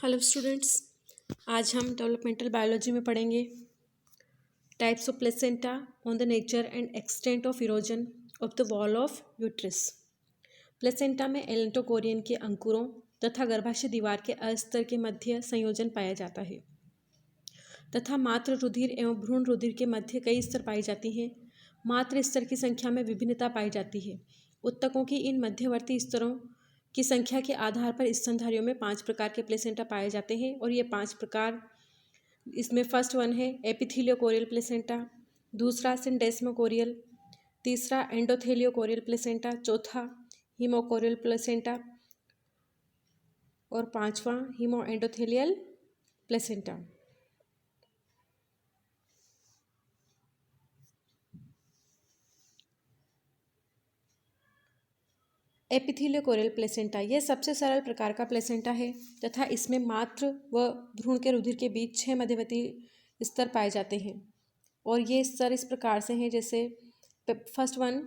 Hello students, आज हम developmental biology में पढ़ेंगे types of placenta on the nature and extent of erosion of the wall of uterus. Placenta में एलेंटोकोरियन के अंकुरों तथा गर्भाशय दीवार के अस्तर के मध्य संयोजन पाया जाता है तथा मात्र रुधिर एवं भ्रूण रुधिर के मध्य कई स्तर पाई जाती हैं। मात्र स्तर की संख्या में विभिन्नता पाई जाती है। उत्तकों की इन मध्यवर्ती स्तरों की संख्या के आधार पर स्तनधारियों में 5 प्रकार के प्लेसेंटा पाए जाते हैं और ये 5 प्रकार इसमें फर्स्ट वन है एपिथेलियोकोरियल प्लेसेंटा, दूसरा सिंडेस्मोकोरियल, तीसरा एंडोथेलियोकोरियल प्लेसेंटा, चौथा हीमोकोरियल प्लेसेंटा और पांचवा haemo endothelial placenta. Epitheliochorial placenta यह सबसे सरल प्रकार का प्लेसेंटा है तथा इसमें मात्र व भ्रूण के रुधिर के बीच 6 मध्यवर्ती स्तर पाए जाते हैं और ये स्तर इस प्रकार से हैं जैसे first one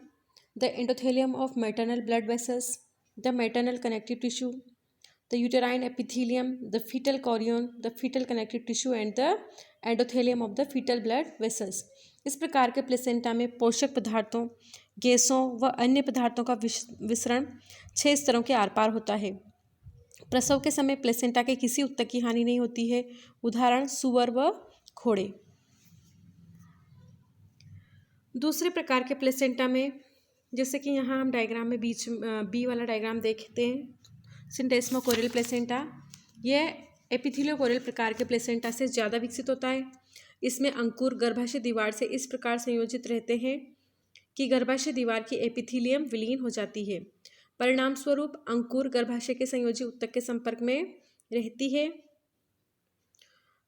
the endothelium of maternal blood vessels, the maternal connective tissue, the uterine epithelium, the fetal chorion, the fetal connective tissue and the endothelium of the fetal blood vessels. इस प्रकार के प्लेसेंटा में पोषक पदार्थों, गैसों व अन्य पदार्थों का विसरण 6 स्तरों के आर पार होता है। प्रसव के समय प्लेसेंटा के किसी ऊतक की हानि नहीं होती है, उदाहरण सूअर व घोड़े। दूसरे प्रकार के प्लेसेंटा में जैसे कि यहाँ हम डायग्राम में बीच बी वाला डायग्राम देखते हैं, सिंडेस्मोकोरियल प्लेसेंटा यह एपिथेलियोकोरियल प्रकार के प्लेसेंटा से ज़्यादा विकसित होता है। इसमें अंकुर गर्भाशय दीवार से इस प्रकार संयोजित रहते हैं कि गर्भाशय दीवार की एपिथेलियम विलीन हो जाती है। परिणाम स्वरूप अंकुर गर्भाशय के संयोजी ऊतक के संपर्क में रहती है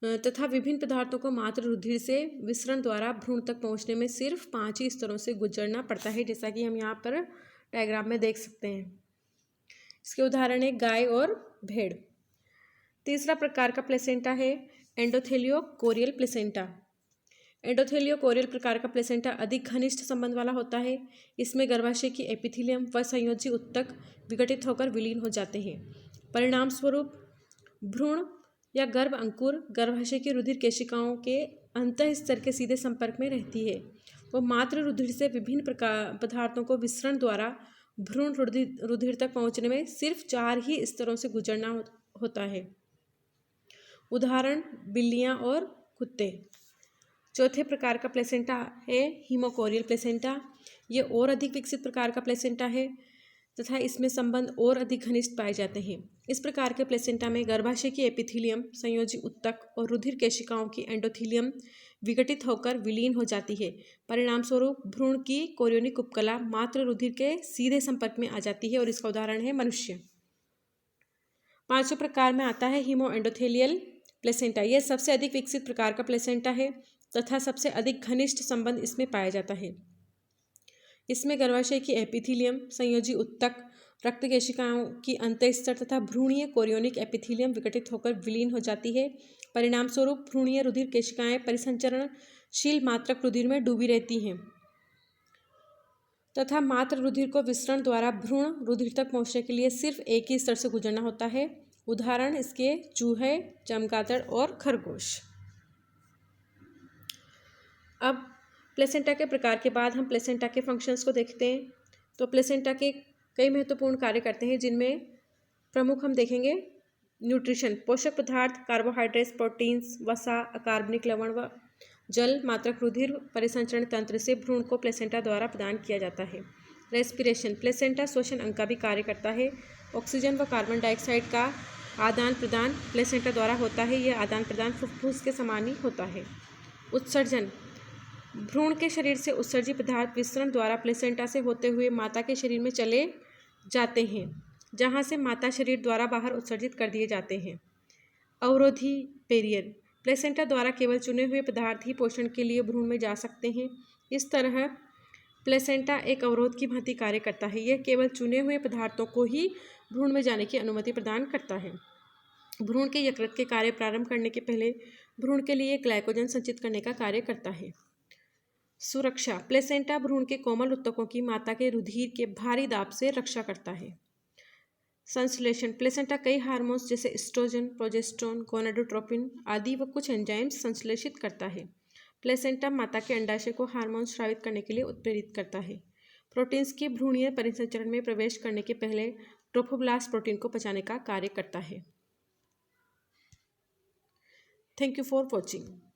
तथा विभिन्न पदार्थों को मात्र रुधिर से विसरण द्वारा भ्रूण तक पहुंचने में सिर्फ 5 ही स्तरों से गुजरना पड़ता है, जैसा कि हम यहाँ पर डायग्राम में देख सकते हैं। इसके उदाहरण है गाय और भेड़। तीसरा प्रकार का प्लेसेंटा है एंडोथेलियोकोरियल प्लेसेंटा। एंडोथेलियोकोरियल प्रकार का प्लेसेंटा अधिक घनिष्ठ संबंध वाला होता है। इसमें गर्भाशय की एपिथेलियम व संयोजी ऊतक विघटित होकर विलीन हो जाते हैं। परिणाम स्वरूप भ्रूण या गर्भ अंकुर गर्भाशय की रुधिर केशिकाओं के अंतः स्तर के सीधे संपर्क में रहती है। वो मात्र रुधिर से विभिन्न प्रकार पदार्थों को विसरण द्वारा भ्रूण रुधिर तक पहुंचने में सिर्फ 4 ही स्तरों से गुजरना होता है, उदाहरण बिल्लियां और कुत्ते। चौथे प्रकार का प्लेसेंटा है हीमोकोरियल प्लेसेंटा। ये और अधिक विकसित प्रकार का प्लेसेंटा है तथा इसमें संबंध और अधिक घनिष्ठ पाए जाते हैं। इस प्रकार के प्लेसेंटा में गर्भाशय की एपिथेलियम, संयोजी ऊतक और रुधिर केशिकाओं की एंडोथेलियम विघटित होकर विलीन हो जाती है। परिणाम स्वरूप भ्रूण की कोरियोनिक उपकला मात्र रुधिर के सीधे संपर्क में आ जाती है और इसका उदाहरण है मनुष्य। पांचवें प्रकार में आता है हीमो एंडोथेलियल प्लेसेंटा। यह सबसे अधिक विकसित प्रकार का प्लेसेंटा है तथा सबसे अधिक घनिष्ठ संबंध इसमें पाया जाता है। इसमें गर्भाशय की एपिथेलियम, संयोजी ऊतक, रक्त केशिकाओं की अंतःस्तर तथा भ्रूणीय कोरियोनिक एपिथेलियम विघटित होकर विलीन हो जाती है। परिणाम स्वरूप भ्रूणीय रुधिर केशिकाएं परिसंचरणशील मात्रक रुधिर में डूबी रहती हैं तथा मात्र रुधिर को विसरण द्वारा भ्रूण रुधिर तक पहुंचने के लिए सिर्फ एक ही स्तर से गुजरना होता है, उदाहरण इसके चूहे, चमगादड़ और खरगोश। अब प्लेसेंटा के प्रकार के बाद हम प्लेसेंटा के फंक्शंस को देखते हैं। तो प्लेसेंटा के कई महत्वपूर्ण कार्य करते हैं, जिनमें प्रमुख हम देखेंगे न्यूट्रिशन, पोषक पदार्थ, कार्बोहाइड्रेट्स, प्रोटीन्स, वसा, अकार्बनिक लवण व जल मात्रक रुधिर परिसंचरण तंत्र से भ्रूण को प्लेसेंटा द्वारा प्रदान किया जाता है। रेस्पिरेशन, प्लेसेंटा श्वसन अंग का भी कार्य करता है। ऑक्सीजन व कार्बन डाइऑक्साइड का आदान प्रदान प्लेसेंटा द्वारा होता है। यह आदान प्रदान फुफ्फुस के समान ही होता है। उत्सर्जन, भ्रूण के शरीर से उत्सर्जित पदार्थ विसरण द्वारा प्लेसेंटा से होते हुए माता के शरीर में चले जाते हैं, जहां से माता शरीर द्वारा बाहर उत्सर्जित कर दिए जाते हैं। अवरोधी पेरियर, प्लेसेंटा द्वारा केवल चुने हुए पदार्थ ही पोषण के लिए भ्रूण में जा सकते हैं। इस तरह प्लेसेंटा एक अवरोध की भांति कार्य करता है। यह केवल चुने हुए पदार्थों को ही भ्रूण में जाने की अनुमति प्रदान करता है। भ्रूण के यकृत के कार्य प्रारंभ करने के पहले भ्रूण के लिए ग्लाइकोजन संचित करने का कार्य करता है। सुरक्षा, प्लेसेंटा भ्रूण के कोमल ऊतकों की माता के रुधिर के भारी दाब से रक्षा करता है। संश्लेषण, प्लेसेंटा कई हार्मोन्स जैसे एस्ट्रोजन, प्रोजेस्टेरोन, गोनाडोट्रोपिन आदि व कुछ एंजाइम्स संश्लेषित करता है। प्लेसेंटा माता के अंडाशय को हार्मोन स्रावित करने के लिए उत्प्रेरित करता है। प्रोटीन्स के भ्रूणीय परिसंचरण में प्रवेश करने के पहले ट्रोफोब्लास्ट प्रोटीन को पचाने का कार्य करता है। Thank you for watching.